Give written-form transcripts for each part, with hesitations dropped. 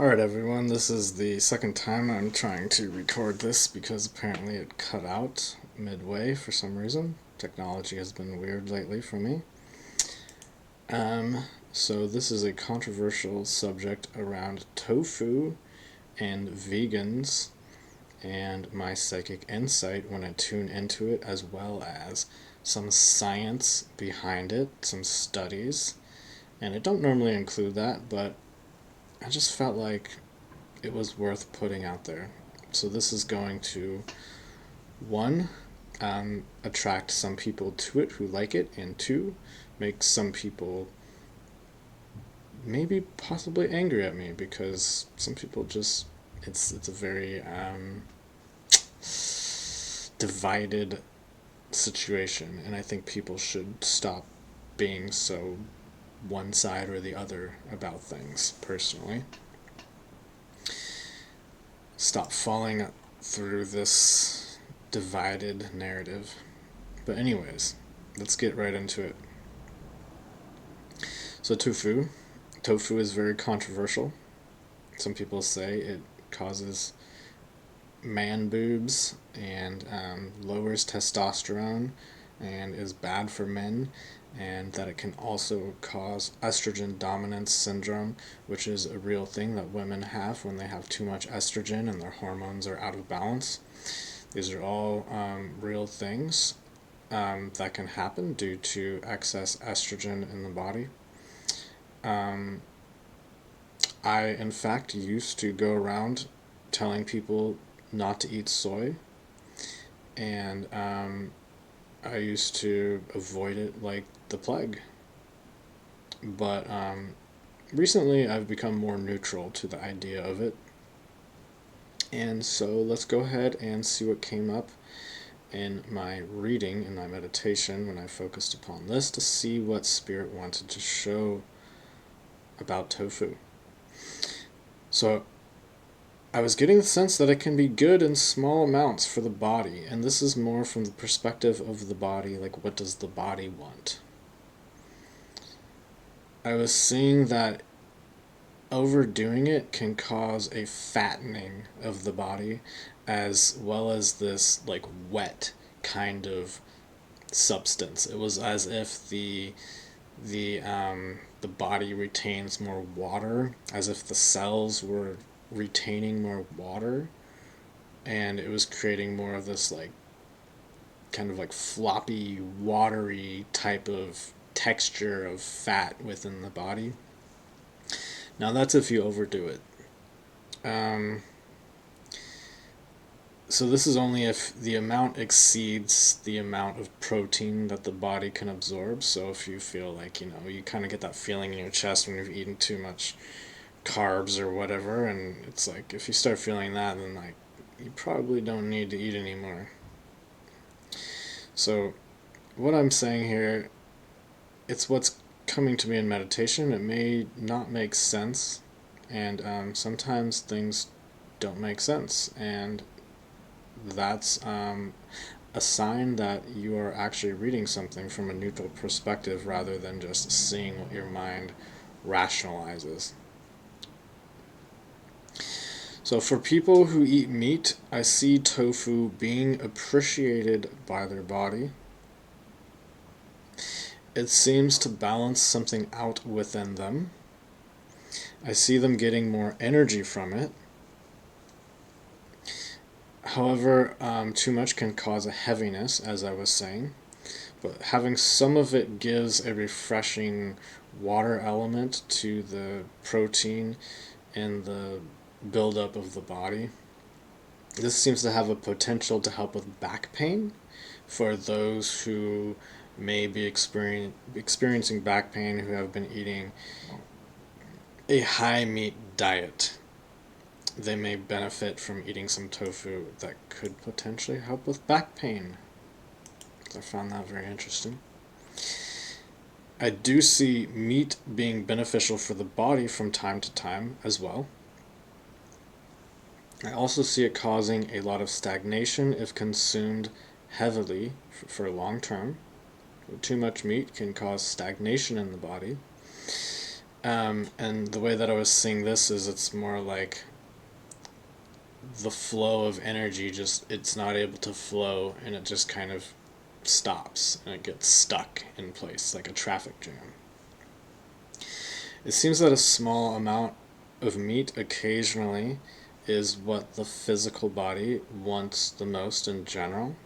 Alright everyone, this is the second time I'm trying to record this because apparently it cut out midway for some reason. Technology has been weird lately for me. So this is a controversial subject around tofu and vegans and my psychic insight when I tune into it, as well as some science behind it, some studies. And I don't normally include that, but I just felt like it was worth putting out there. So this is going to, one, attract some people to it who like it, and two, make some people maybe possibly angry at me because some people just it's a very divided situation, and I think people should stop being so one side or the other about things. Personally, stop falling through this divided narrative. But anyways, let's get right into it. So tofu is very controversial. Some people say it causes man boobs and lowers testosterone and is bad for men, and that it can also cause estrogen dominance syndrome, which is a real thing that women have when they have too much estrogen and their hormones are out of balance. These are all real things that can happen due to excess estrogen in the body. I, in fact, used to go around telling people not to eat soy, and I used to avoid it like the plague. But recently, I've become more neutral to the idea of it. And so let's go ahead and see what came up in my reading, in my meditation, when I focused upon this to see what Spirit wanted to show about tofu. So I was getting the sense that it can be good in small amounts for the body, and this is more from the perspective of the body, like what does the body want? I was seeing that overdoing it can cause a fattening of the body, as well as this like wet kind of substance. It was as if the body retains more water, as if the cells were retaining more water, and it was creating more of this like kind of like floppy, watery type of texture of fat within the body. Now that's if you overdo it. Um, so this is only if the amount exceeds the amount of protein that the body can absorb. So if you feel like, you kind of get that feeling in your chest when you've eaten too much carbs or whatever, and it's like if you start feeling that, then like you probably don't need to eat anymore. So what I'm saying here, it's what's coming to me in meditation. It may not make sense, and sometimes things don't make sense, and that's a sign that you are actually reading something from a neutral perspective rather than just seeing what your mind rationalizes. So for people who eat meat, I see tofu being appreciated by their body. It seems to balance something out within them. I see them getting more energy from it. However, too much can cause a heaviness, as I was saying. But having some of it gives a refreshing water element to the protein and the buildup of the body. This seems to have a potential to help with back pain for those who may be experiencing back pain who have been eating a high meat diet. They may benefit from eating some tofu that could potentially help with back pain. I found that very interesting. I do see meat being beneficial for the body from time to time as well. I also see it causing a lot of stagnation if consumed heavily for long term. Too much meat can cause stagnation in the body. And the way that I was seeing this is it's more like the flow of energy, just it's not able to flow, and it just kind of stops and it gets stuck in place like a traffic jam. It seems that a small amount of meat occasionally is what the physical body wants the most in general.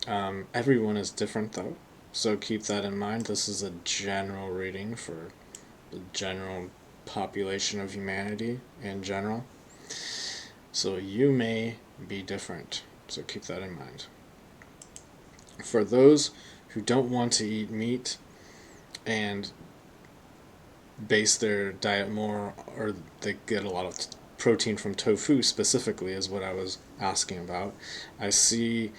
Everyone is different though, so keep that in mind. This is a general reading for the general population of humanity in general. So you may be different, so keep that in mind. For those who don't want to eat meat and base their diet more, or they get a lot of protein from tofu specifically, is what I was asking about. I see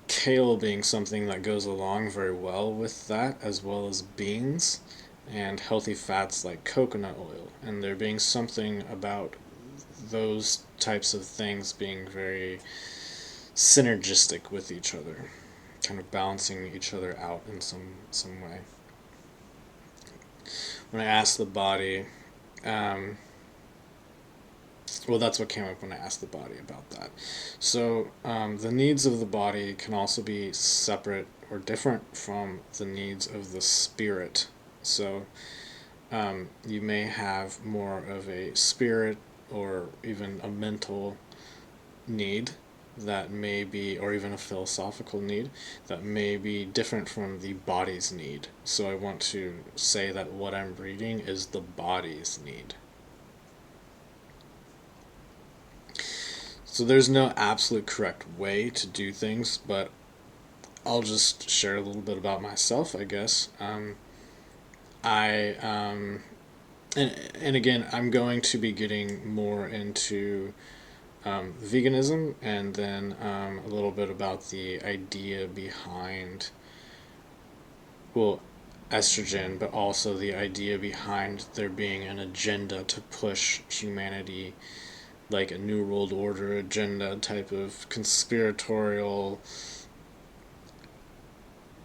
kale being something that goes along very well with that, as well as beans and healthy fats like coconut oil. And there being something about those types of things being very synergistic with each other, kind of balancing each other out in some way. When I asked the body, um, well, that's what came up when I asked the body about that. So the needs of the body can also be separate or different from the needs of the spirit. So you may have more of a spirit or even a mental need that may be, or even a philosophical need that may be different from the body's need. So I want to say that what I'm reading is the body's need. So there's no absolute correct way to do things, but I'll just share a little bit about myself, I guess. I and again, I'm going to be getting more into veganism, and then a little bit about the idea behind, well, estrogen, but also the idea behind there being an agenda to push humanity, like a New World Order agenda type of conspiratorial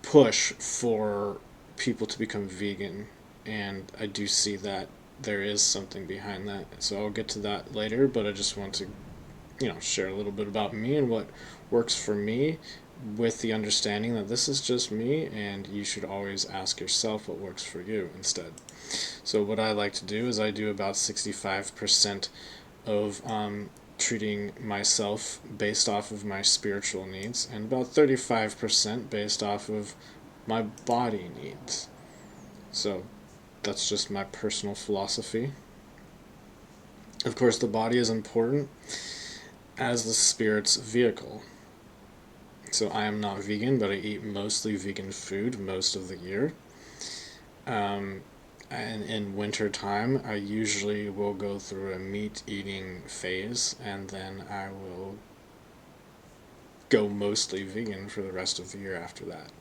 push for people to become vegan. And I do see that there is something behind that. So I'll get to that later, but I just want to, share a little bit about me and what works for me, with the understanding that this is just me and you should always ask yourself what works for you instead. So what I like to do is I do about 65% of treating myself based off of my spiritual needs, and about 35% based off of my body needs. So that's just my personal philosophy. Of course, the body is important as the spirit's vehicle. So I am not vegan, but I eat mostly vegan food most of the year. And in winter time, I usually will go through a meat eating phase, and then I will go mostly vegan for the rest of the year after that.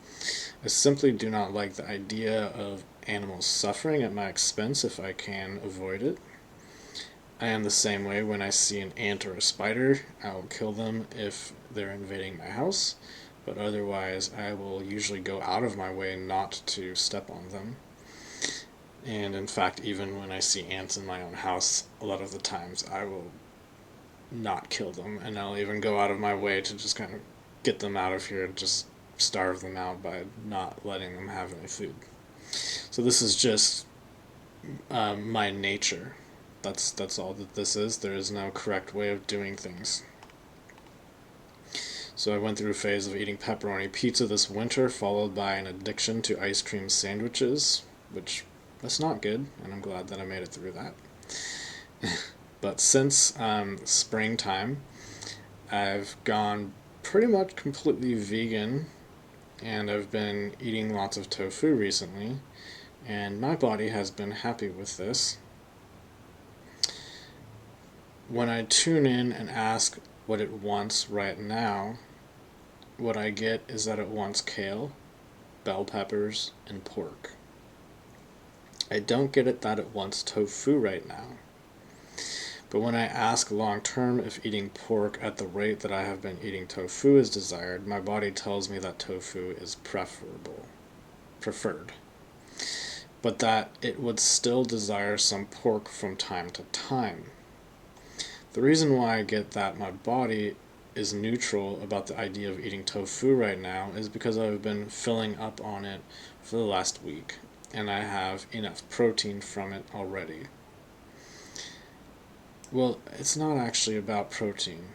I simply do not like the idea of animals suffering at my expense if I can avoid it. I am the same way when I see an ant or a spider. I will kill them if they're invading my house, but otherwise I will usually go out of my way not to step on them. And in fact, even when I see ants in my own house, a lot of the times I will not kill them, and I'll even go out of my way to just kind of get them out of here and just starve them out by not letting them have any food. So this is just my nature. That's all that this is. There is no correct way of doing things. So I went through a phase of eating pepperoni pizza this winter, followed by an addiction to ice cream sandwiches, which that's not good, and I'm glad that I made it through that. But since springtime, I've gone pretty much completely vegan, and I've been eating lots of tofu recently, and my body has been happy with this. When I tune in and ask what it wants right now, what I get is that it wants kale, bell peppers, and pork. I don't get it that it wants tofu right now. But when I ask long term if eating pork at the rate that I have been eating tofu is desired, my body tells me that tofu is preferred. but that it would still desire some pork from time to time. The reason why I get that my body is neutral about the idea of eating tofu right now is because I've been filling up on it for the last week, and I have enough protein from it already. Well, it's not actually about protein.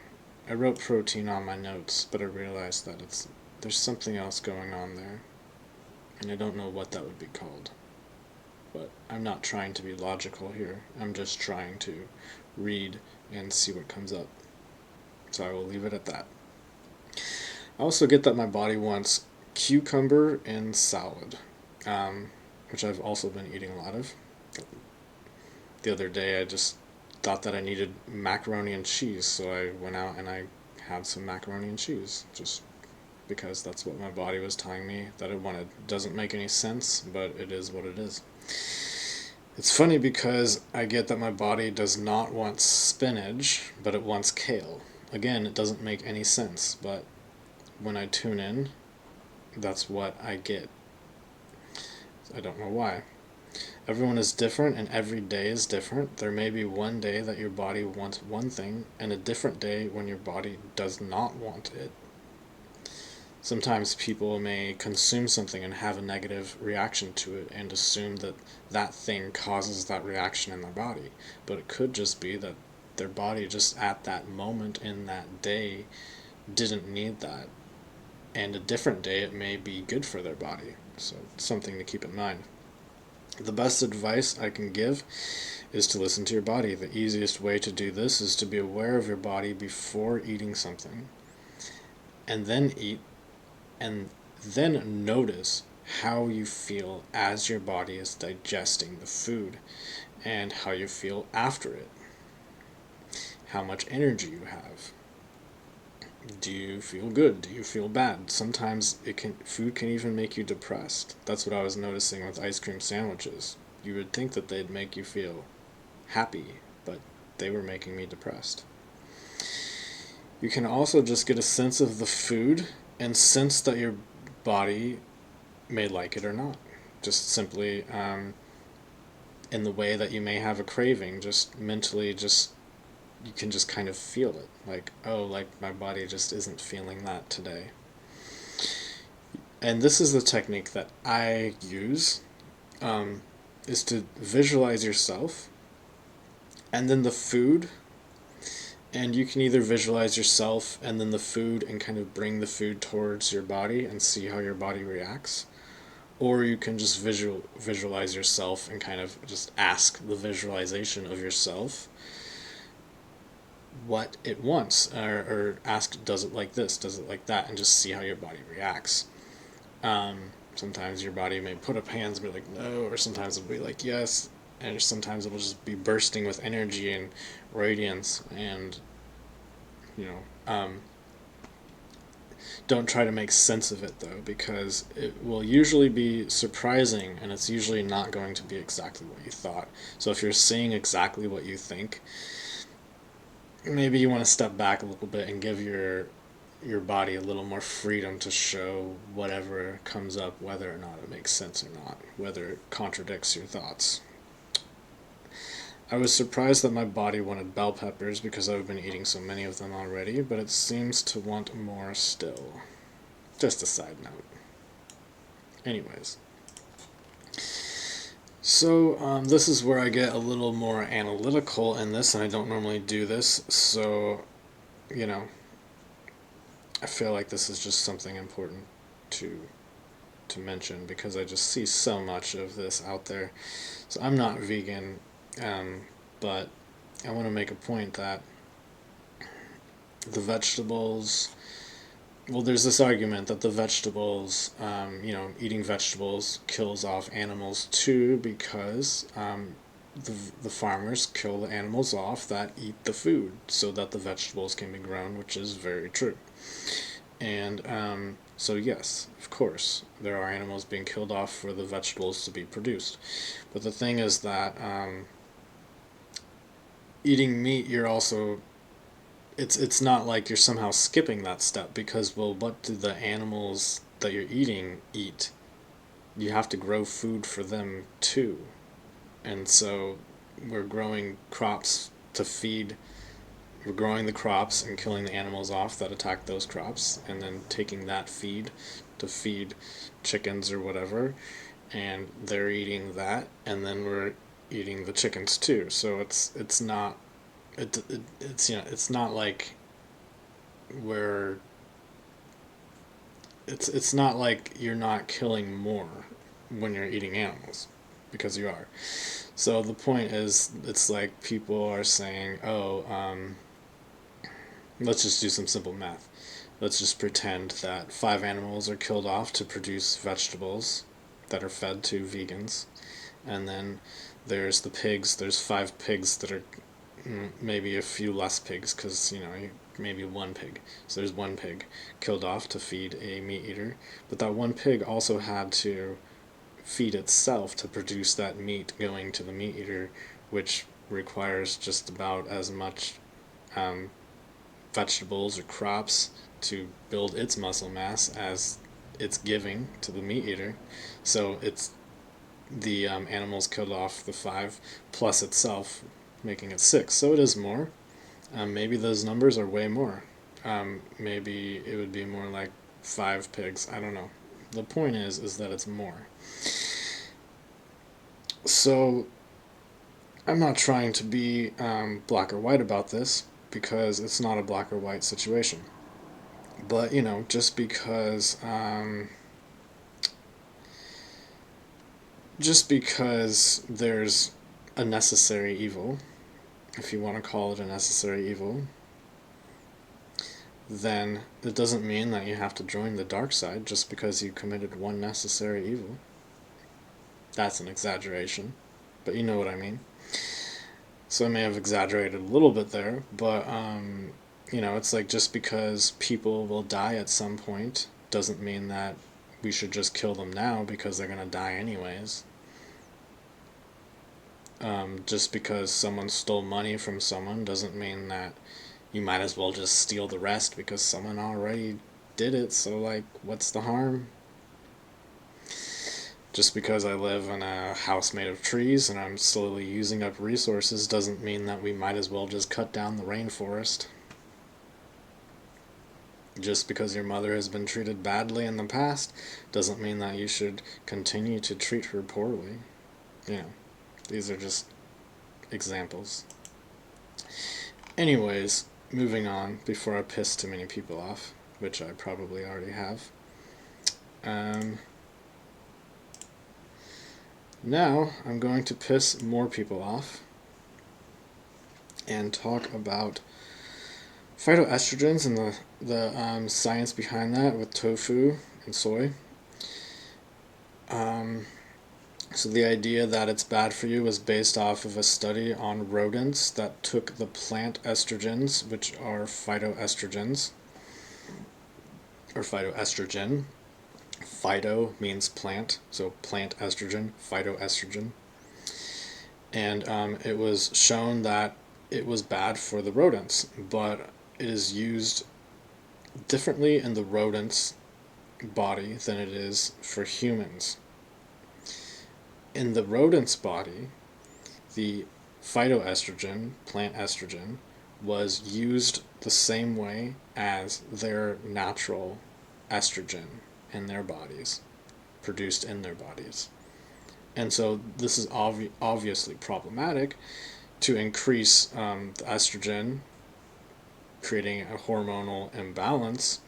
I wrote protein on my notes, but I realized that there's something else going on there, and I don't know what that would be called. But I'm not trying to be logical here. I'm just trying to read and see what comes up. So I will leave it at that. I also get that my body wants cucumber and salad, which I've also been eating a lot of. The other day I just thought that I needed macaroni and cheese, so I went out and I had some macaroni and cheese, just because that's what my body was telling me that it wanted. Doesn't make any sense, but it is what it is. It's funny because I get that my body does not want spinach, but it wants kale. Again, it doesn't make any sense, but when I tune in, that's what I get. I don't know why. Everyone is different and every day is different. There may be one day that your body wants one thing and a different day when your body does not want it. Sometimes people may consume something and have a negative reaction to it and assume that that thing causes that reaction in their body. But it could just be that their body just at that moment in that day didn't need that. And a different day it may be good for their body. So it's something to keep in mind. The best advice I can give is to listen to your body. The easiest way to do this is to be aware of your body before eating something, and then eat, and then notice how you feel as your body is digesting the food, and how you feel after it, how much energy you have. Do you feel good? Do you feel bad? Sometimes food can even make you depressed. That's what I was noticing with ice cream sandwiches. You would think that they'd make you feel happy, but they were making me depressed. You can also just get a sense of the food and sense that your body may like it or not. Just simply in the way that you may have a craving, just mentally, you can just kind of feel it. Like, oh, like my body just isn't feeling that today. And this is the technique that I use, is to visualize yourself and then the food. And you can either visualize yourself and then the food and kind of bring the food towards your body and see how your body reacts. Or you can just visualize yourself and kind of just ask the visualization of yourself what it wants, or ask, does it like this, does it like that, and just see how your body reacts. Sometimes your body may put up hands and be like no, or sometimes it'll be like yes, and sometimes it'll just be bursting with energy and radiance. And don't try to make sense of it though, because it will usually be surprising and it's usually not going to be exactly what you thought. So if you're seeing exactly what you think, maybe you want to step back a little bit and give your body a little more freedom to show whatever comes up, whether or not it makes sense or not, whether it contradicts your thoughts. I was surprised that my body wanted bell peppers because I've been eating so many of them already, but it seems to want more still. Just a side note. Anyways. So this is where I get a little more analytical in this, and I don't normally do this, so, I feel like this is just something important to mention because I just see so much of this out there. So I'm not vegan, but I want to make a point that the vegetables, well, there's this argument that the vegetables, eating vegetables kills off animals too, because the farmers kill the animals off that eat the food so that the vegetables can be grown, which is very true. And so yes, of course, there are animals being killed off for the vegetables to be produced. But the thing is that eating meat, you're also, it's not like you're somehow skipping that step, because, well, what do the animals that you're eating eat? you have to grow food for them too. And so we're growing crops to feed, we're growing the crops and killing the animals off that attack those crops, and then taking that feed to feed chickens or whatever, and they're eating that, and then we're eating the chickens too. So it's not it's it's not like we're it's not like you're not killing more when you're eating animals, because you are. So the point is, it's like people are saying, oh, let's just do some simple math. Let's just pretend that 5 animals are killed off to produce vegetables that are fed to vegans, and then there's the pigs. There's 5 pigs that are maybe a few less pigs, because maybe 1 pig. So there's 1 pig killed off to feed a meat eater, but that 1 pig also had to feed itself to produce that meat going to the meat eater, which requires just about as much um, vegetables or crops to build its muscle mass as it's giving to the meat eater. So it's the animals killed off the 5 plus itself, making it 6. So it is more. Maybe those numbers are way more. Maybe it would be more like 5 pigs. I don't know. The point is that it's more. So I'm not trying to be black or white about this, because it's not a black or white situation. But just because there's a necessary evil, if you want to call it a necessary evil, then it doesn't mean that you have to join the dark side just because you committed one necessary evil. That's an exaggeration, but you know what I mean. So I may have exaggerated a little bit there, but it's like, just because people will die at some point doesn't mean that we should just kill them now, because they're going to die anyways. Just because someone stole money from someone doesn't mean that you might as well just steal the rest, because someone already did it. So, like, what's the harm? Just because I live in a house made of trees and I'm slowly using up resources doesn't mean that we might as well just cut down the rainforest. Just because your mother has been treated badly in the past doesn't mean that you should continue to treat her poorly. These are just examples. Anyways, moving on before I piss too many people off, which I probably already have. Now I'm going to piss more people off and talk about phytoestrogens and the science behind that with tofu and soy. So the idea that it's bad for you was based off of a study on rodents that took the plant estrogens, which are phytoestrogens, or phytoestrogen. Phyto means plant, so plant estrogen, phytoestrogen. And it was shown that it was bad for the rodents, but it is used differently in the rodent's body than it is for humans. In the rodent's body, the phytoestrogen, plant estrogen, was used the same way as their natural estrogen in their bodies, produced in their bodies. And so this is obviously problematic to increase the estrogen, creating a hormonal imbalance.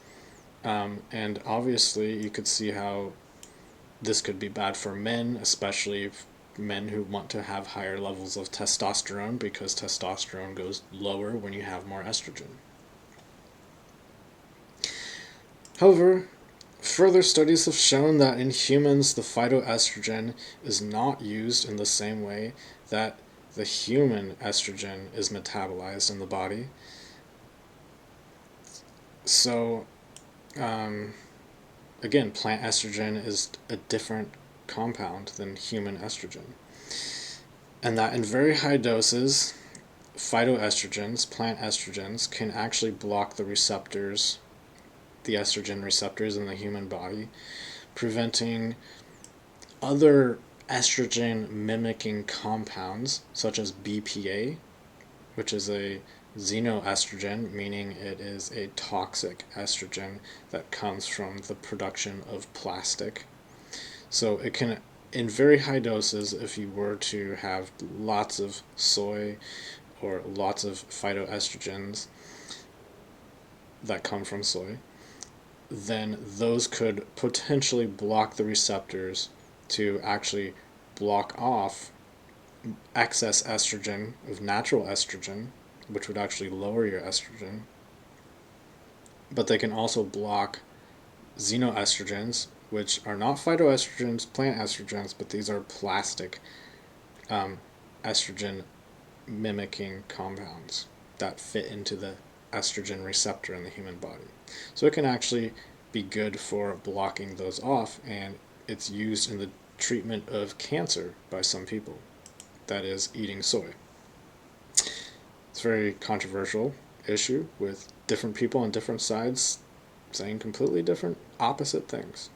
And obviously you could see how this could be bad for men, especially men who want to have higher levels of testosterone, because testosterone goes lower when you have more estrogen. However, further studies have shown that in humans the phytoestrogen is not used in the same way that the human estrogen is metabolized in the body. So, again, plant estrogen is a different compound than human estrogen. And that in very high doses, phytoestrogens, plant estrogens, can actually block the receptors, the estrogen receptors in the human body, preventing other estrogen mimicking compounds, such as BPA, which is a xenoestrogen, meaning it is a toxic estrogen that comes from the production of plastic. So it can, in very high doses, if you were to have lots of soy or lots of phytoestrogens that come from soy, then those could potentially block the receptors to actually block off excess estrogen of natural estrogen, which would actually lower your estrogen. But they can also block xenoestrogens, which are not phytoestrogens, plant estrogens, but these are plastic estrogen mimicking compounds that fit into the estrogen receptor in the human body. So it can actually be good for blocking those off, and it's used in the treatment of cancer by some people. That is, eating soy. It's a very controversial issue with different people on different sides saying completely different, opposite things.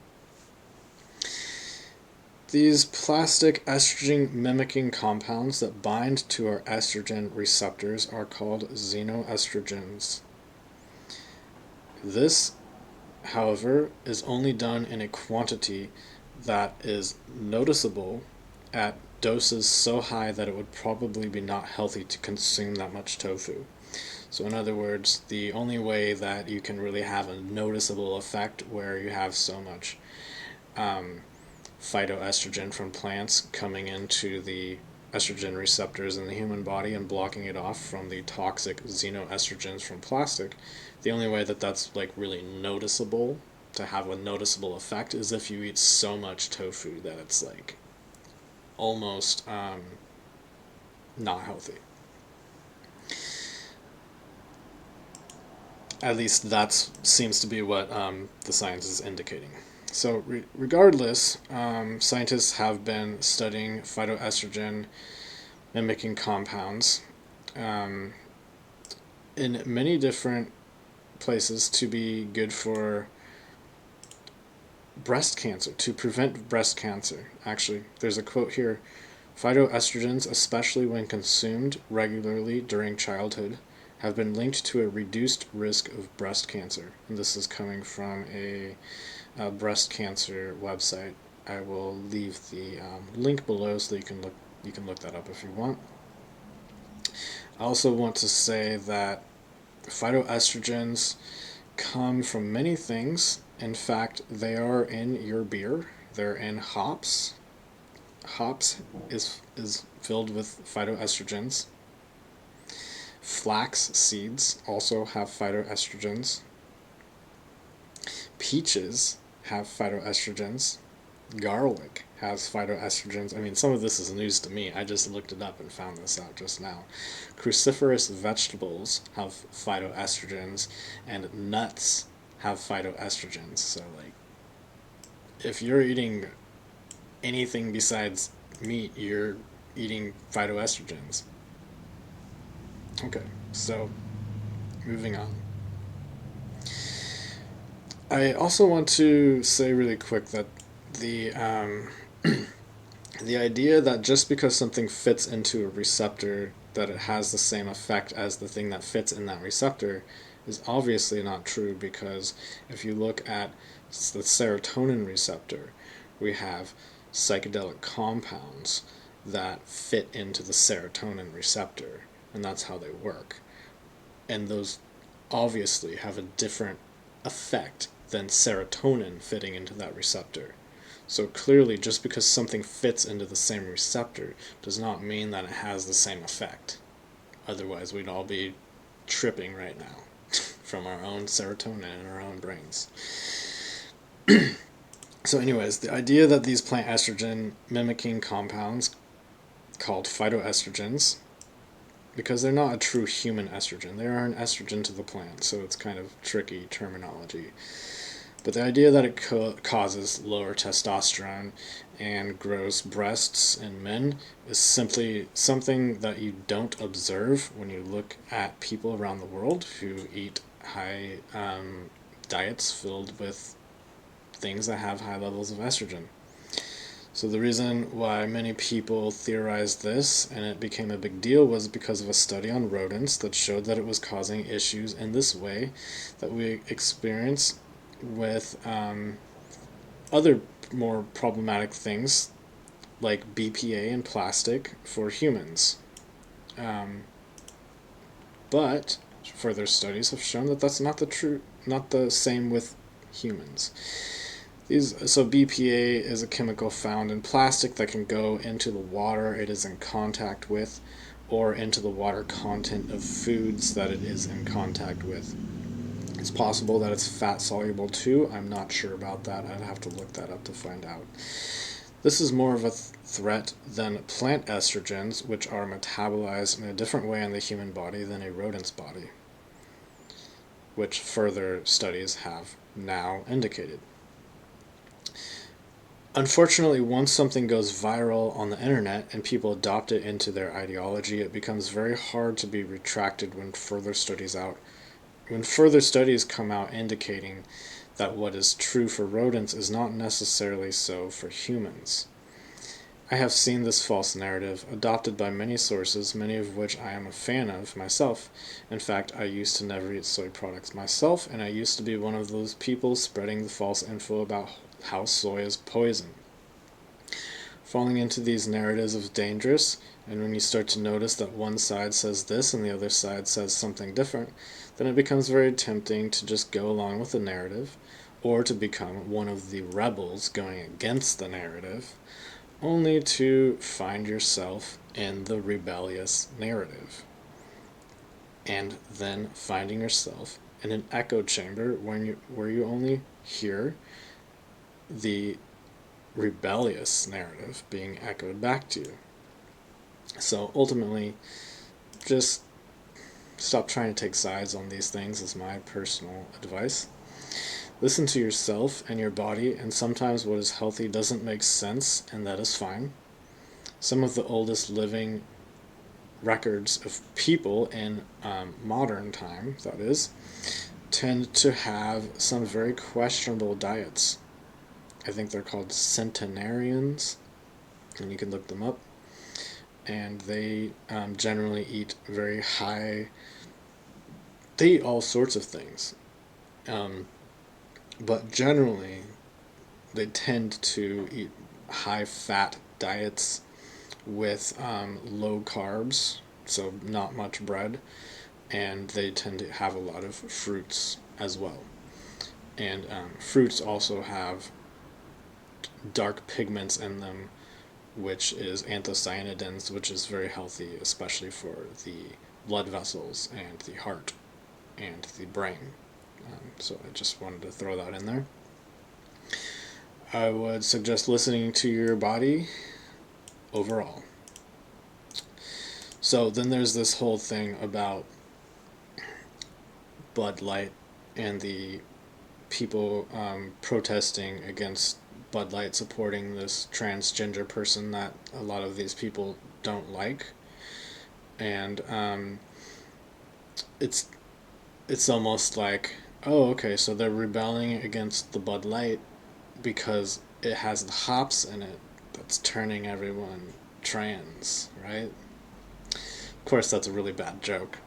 These plastic estrogen mimicking compounds that bind to our estrogen receptors are called xenoestrogens. This, however, is only done in a quantity that is noticeable at doses so high that it would probably be not healthy to consume that much tofu. So in other words, the only way that you can really have a noticeable effect where you have so much phytoestrogen from plants coming into the estrogen receptors in the human body and blocking it off from the toxic xenoestrogens from plastic, the only way that that's like really noticeable, to have a noticeable effect, is if you eat so much tofu that it's like almost not healthy. At least that seems to be what the science is indicating. So regardless, scientists have been studying phytoestrogen mimicking compounds in many different places to be good for breast cancer, to prevent breast cancer. Actually, there's a quote here: phytoestrogens, especially when consumed regularly during childhood, have been linked to a reduced risk of breast cancer. And this is coming from a breast cancer website. I will leave the link below so you can look that up if you want. I also want to say that phytoestrogens come from many things. In fact, they are in your beer. They're in hops. Hops is filled with phytoestrogens. Flax seeds also have phytoestrogens. Peaches have phytoestrogens. Garlic has phytoestrogens. I mean, some of this is news to me. I just looked it up and found this out just now. Cruciferous vegetables have phytoestrogens, and nuts have phytoestrogens. So, like, if you're eating anything besides meat, you're eating phytoestrogens. Okay, so moving on. I also want to say really quick that the the idea that just because something fits into a receptor that it has the same effect as the thing that fits in that receptor is obviously not true, because if you look at the serotonin receptor, we have psychedelic compounds that fit into the serotonin receptor, and that's how they work. And those obviously have a different effect than serotonin fitting into that receptor. So clearly, just because something fits into the same receptor does not mean that it has the same effect. Otherwise, we'd all be tripping right now from our own serotonin in our own brains. So anyways, the idea that these plant estrogen mimicking compounds called phytoestrogens, because they're not a true human estrogen, they are an estrogen to the plant, so it's kind of tricky terminology. But the idea that it causes lower testosterone and grows breasts in men is simply something that you don't observe when you look at people around the world who eat high diets filled with things that have high levels of estrogen. So the reason why many people theorized this and it became a big deal was because of a study on rodents that showed that it was causing issues in this way that we experience with other more problematic things like BPA and plastic for humans. Um, but further studies have shown that that's not the same with humans. So BPA is a chemical found in plastic that can go into the water it is in contact with, or into the water content of foods that it is in contact with. It's possible that it's fat soluble too. I'm not sure about that. I'd have to look that up to find out. This is more of a threat than plant estrogens, which are metabolized in a different way in the human body than a rodent's body, which further studies have now indicated. Unfortunately, once something goes viral on the internet and people adopt it into their ideology, it becomes very hard to be retracted when further studies come out indicating that what is true for rodents is not necessarily so for humans. I have seen this false narrative adopted by many sources, many of which I am a fan of myself. In fact, I used to never eat soy products myself, and I used to be one of those people spreading the false info about how soy is poison. Falling into these narratives is dangerous, and when you start to notice that one side says this and the other side says something different, then it becomes very tempting to just go along with the narrative, or to become one of the rebels going against the narrative, only to find yourself in the rebellious narrative, and then finding yourself in an echo chamber where you only hear the rebellious narrative being echoed back to you. So ultimately, just stop trying to take sides on these things is my personal advice. Listen to yourself and your body, and sometimes what is healthy doesn't make sense, and that is fine. Some of the oldest living records of people in modern time, that is, tend to have some very questionable diets. I think they're called centenarians, and you can look them up. And they generally eat very high. They eat all sorts of things, but generally they tend to eat high fat diets with low carbs, so not much bread, and they tend to have a lot of fruits as well. And fruits also have dark pigments in them, which is anthocyanidins, which is very healthy, especially for the blood vessels and the heart and the brain. So I just wanted to throw that in there. I would suggest listening to your body overall. So then there's this whole thing about Bud Light and the people protesting against Bud Light supporting this transgender person that a lot of these people don't like, and it's almost like, oh, okay, so they're rebelling against the Bud Light because it has the hops in it that's turning everyone trans, right? Of course, that's a really bad joke.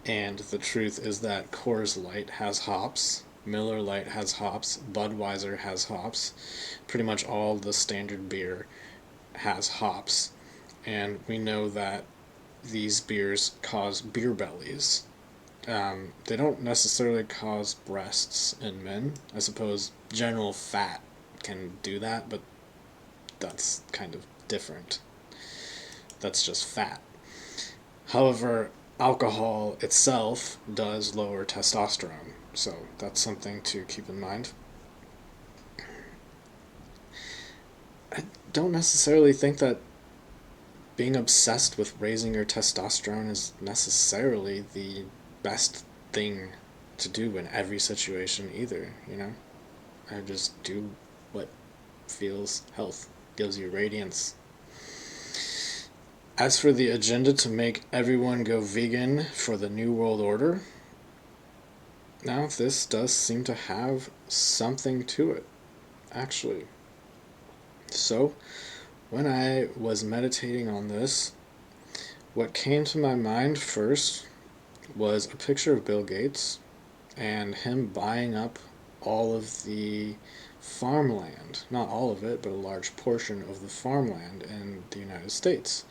And the truth is that Coors Light has hops, Miller Lite has hops, Budweiser has hops. Pretty much all the standard beer has hops. And we know that these beers cause beer bellies. They don't necessarily cause breasts in men. I suppose general fat can do that, but that's kind of different. That's just fat. However, alcohol itself does lower testosterone, so that's something to keep in mind. I don't necessarily think that being obsessed with raising your testosterone is necessarily the best thing to do in every situation either, you know? I just do what feels health, gives you radiance. As for the agenda to make everyone go vegan for the New World Order, now this does seem to have something to it, actually. So, when I was meditating on this, what came to my mind first was a picture of Bill Gates and him buying up all of the farmland, not all of it, but a large portion of the farmland in the United States.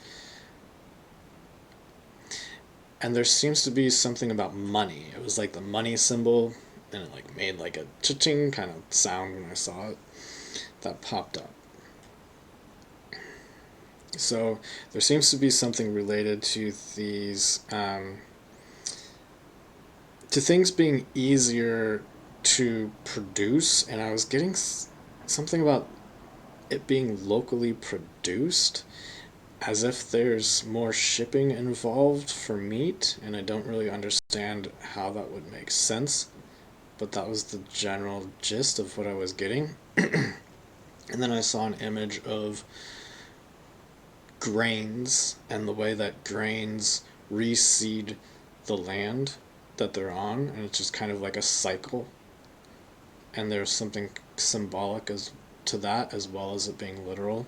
And there seems to be something about money. It was like the money symbol, and it like made like a cha-ching kind of sound when I saw it. That popped up. So there seems to be something related to these, to things being easier to produce, and I was getting something about it being locally produced, as if there's more shipping involved for meat, and I don't really understand how that would make sense, but that was the general gist of what I was getting. And then I saw an image of grains and the way that grains reseed the land that they're on, and it's just kind of like a cycle. And there's something symbolic as to that, as well as it being literal,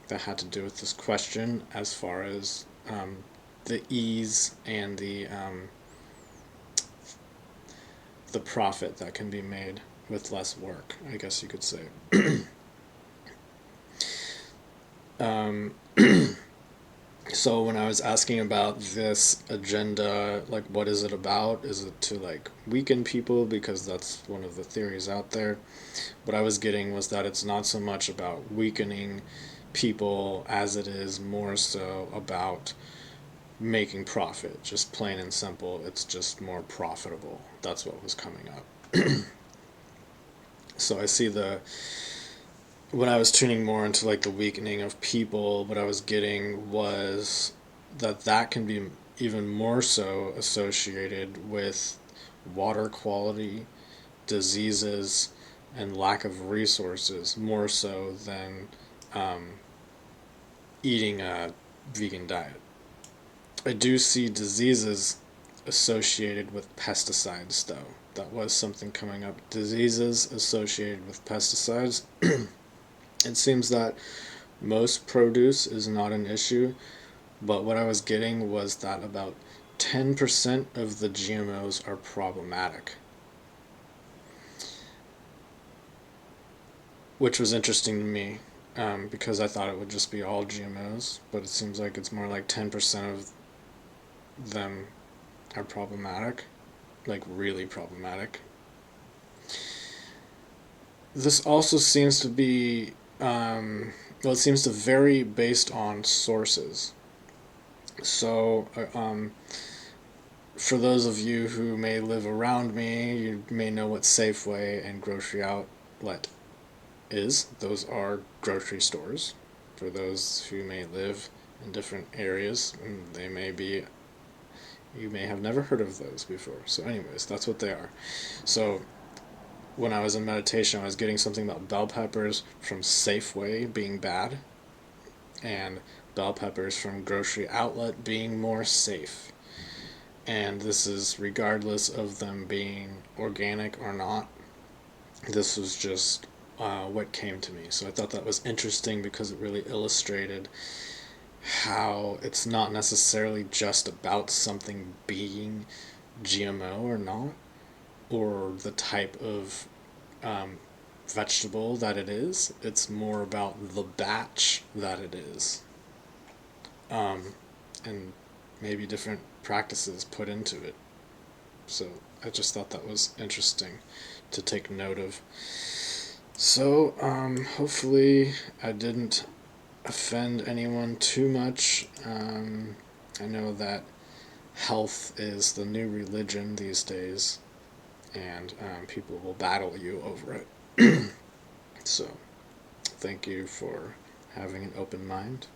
that had to do with this question as far as the ease and the profit that can be made with less work, I guess you could say. um, So when I was asking about this agenda, like what is it about? Is it to like weaken people, because that's one of the theories out there? What I was getting was that it's not so much about weakening people as it is more so about making profit. Just plain and simple, it's just more profitable. That's what was coming up. So I see the when I was tuning more into like the weakening of people, what I was getting was that that can be even more so associated with water quality, diseases, and lack of resources, more so than um, eating a vegan diet. I do see diseases associated with pesticides, though. That was something coming up. Diseases associated with pesticides. It seems that most produce is not an issue, but what I was getting was that about 10% of the GMOs are problematic, which was interesting to me, because I thought it would just be all GMOs, but it seems like it's more like 10% of them are problematic, like really problematic. This also seems to be, well, it seems to vary based on sources. So, for those of you who may live around me, you may know what Safeway and Grocery Outlet is. Those are grocery stores. For those who may live in different areas, they may be, you may have never heard of those before. So anyways, that's what they are. So when I was in meditation, I was getting something about bell peppers from Safeway being bad, and bell peppers from Grocery Outlet being more safe. And this is regardless of them being organic or not. This was just what came to me. So I thought that was interesting because it really illustrated how it's not necessarily just about something being GMO or not, or the type of um, vegetable that it is. It's more about the batch that it is, and maybe different practices put into it. So I just thought that was interesting to take note of. So hopefully I didn't offend anyone too much. I know that health is the new religion these days, and people will battle you over it. So thank you for having an open mind.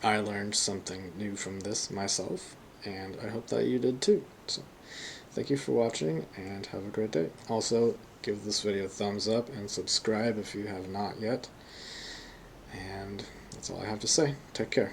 I learned something new from this myself, and I hope that you did too. So thank you for watching, and have a great day. Also, give this video a thumbs up and subscribe if you have not yet. And that's all I have to say. Take care.